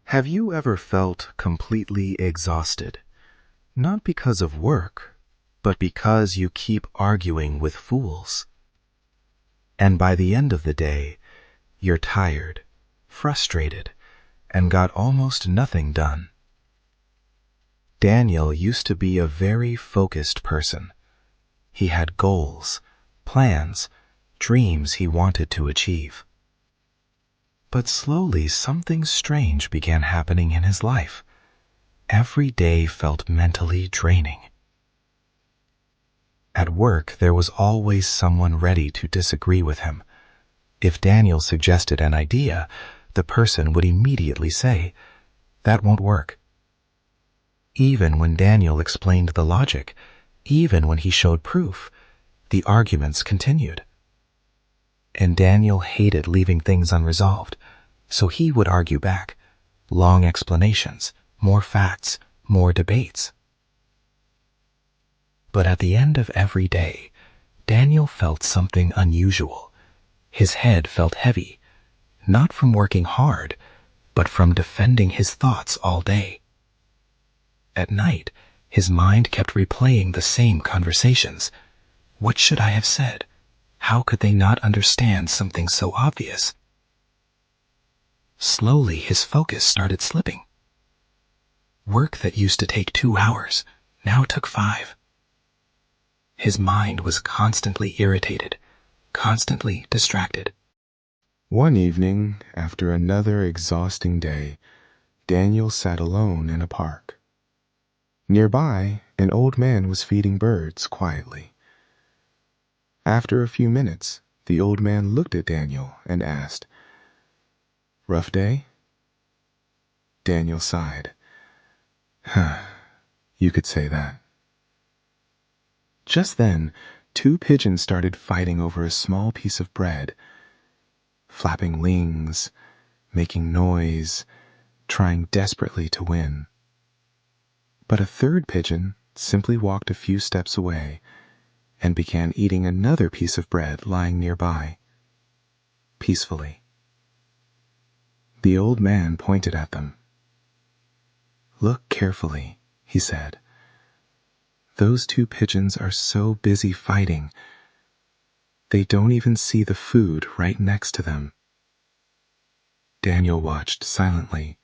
Have you ever felt completely exhausted? Not because of work, but because you keep arguing with fools. And by the end of the day, you're tired, frustrated, and got almost nothing done. Daniel used to be a very focused person. He had goals, plans, dreams he wanted to achieve. But slowly something strange began happening in his life. Every day felt mentally draining. At work, there was always someone ready to disagree with him. If Daniel suggested an idea, the person would immediately say, "That won't work." Even when Daniel explained the logic, even when he showed proof, the arguments continued. And Daniel hated leaving things unresolved, so he would argue back. Long explanations, more facts, more debates. But at the end of every day, Daniel felt something unusual. His head felt heavy, not from working hard, but from defending his thoughts all day. At night, his mind kept replaying the same conversations. What should I have said? How could they not understand something so obvious? Slowly, his focus started slipping. Work that used to take 2 hours now took 5. His mind was constantly irritated, constantly distracted. One evening, after another exhausting day, Daniel sat alone in a park. Nearby, an old man was feeding birds quietly. After a few minutes, the old man looked at Daniel and asked, "Rough day?" Daniel sighed. You could say that." Just then, 2 pigeons started fighting over a small piece of bread, flapping wings, making noise, trying desperately to win. But a 3rd pigeon simply walked a few steps away and began eating another piece of bread lying nearby, peacefully. The old man pointed at them. "Look carefully," he said. "Those 2 pigeons are so busy fighting, they don't even see the food right next to them." Daniel watched silently.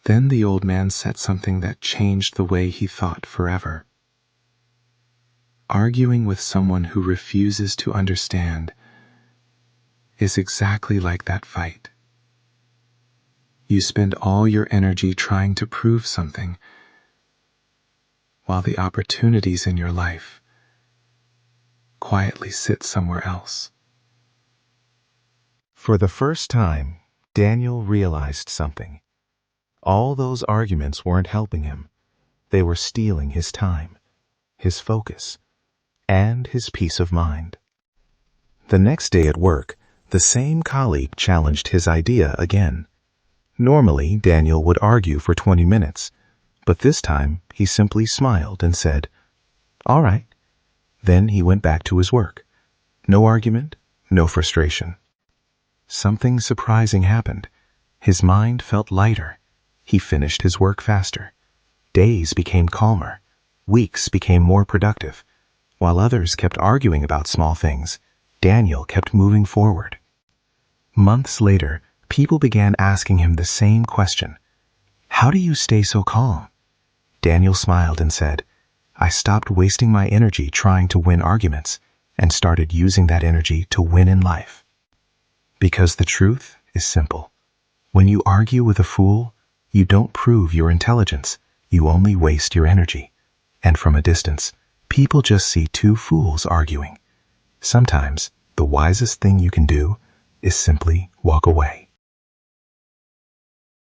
Then the old man said something that changed the way he thought forever. Arguing with someone who refuses to understand is exactly like that fight. You spend all your energy trying to prove something, while the opportunities in your life quietly sit somewhere else. For the first time, Daniel realized something. All those arguments weren't helping him. They were stealing his time, his focus, and his peace of mind. The next day at work, the same colleague challenged his idea again. Normally, Daniel would argue for 20 minutes, but this time he simply smiled and said, "All right." Then he went back to his work. No argument, no frustration. Something surprising happened. His mind felt lighter. He finished his work faster. Days became calmer. Weeks became more productive. While others kept arguing about small things, Daniel kept moving forward. Months later, people began asking him the same question. "How do you stay so calm?" Daniel smiled and said, "I stopped wasting my energy trying to win arguments and started using that energy to win in life." Because the truth is simple. When you argue with a fool, you don't prove your intelligence, you only waste your energy. And from a distance, people just see 2 fools arguing. Sometimes, the wisest thing you can do is simply walk away.